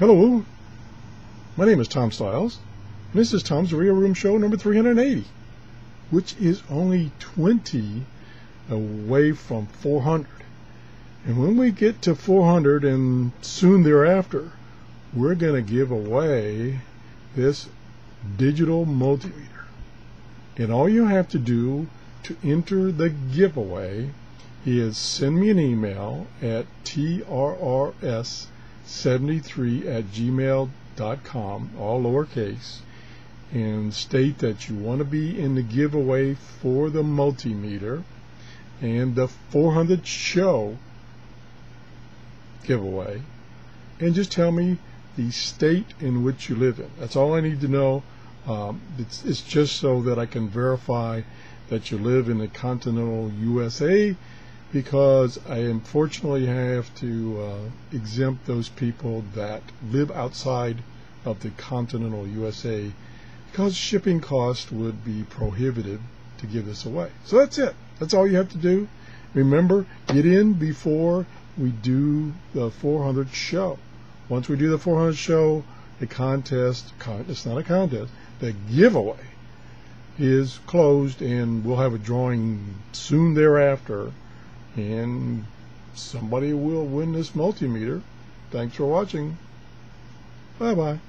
Hello, my name is Tom Stiles, and this is Tom's Real Room Show number 380, which is only 20 away from 400. And when we get to 400 and soon thereafter, we're going to give away this digital multimeter. And all you have to do to enter the giveaway is send me an email at TRRS73@gmail.com, all lowercase, and state that you want to be in the giveaway for the multimeter and the 400 show giveaway, and just tell me the state in which you live in. That's all I need to know. It's just so that I can verify that you live in the continental USA, because I unfortunately have to exempt those people that live outside of the continental USA, because shipping cost would be prohibitive to give this away. So that's it. That's all you have to do. Remember, get in before we do the 400 show. Once we do the 400 show, the contest, it's not a contest, the giveaway is closed, and we'll have a drawing soon thereafter, and somebody will win this multimeter. Thanks for watching. Bye-bye.